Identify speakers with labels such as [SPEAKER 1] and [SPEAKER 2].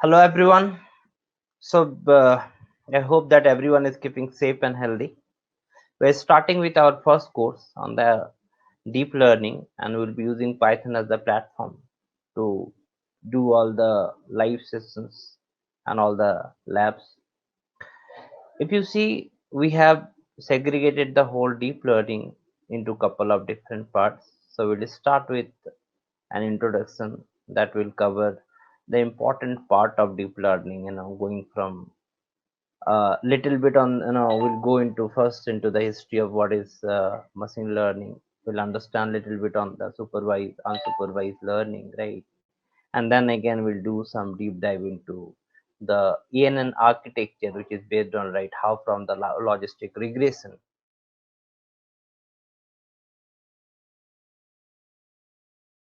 [SPEAKER 1] Hello, everyone. So, I hope that everyone is keeping safe and healthy. We're starting with our first course on the deep learning, and we'll be using Python as the platform to do all the live sessions and all the labs. If you see, we have segregated the whole deep learning into a couple of different parts. So, we'll start with an introduction that will cover the important part of deep learning, going from little bit on, we'll go into first into the history of what is machine learning. We'll understand little bit on the supervised unsupervised learning, right? And then again we'll do some deep dive into the ENN architecture, which is based on, right, how from the logistic regression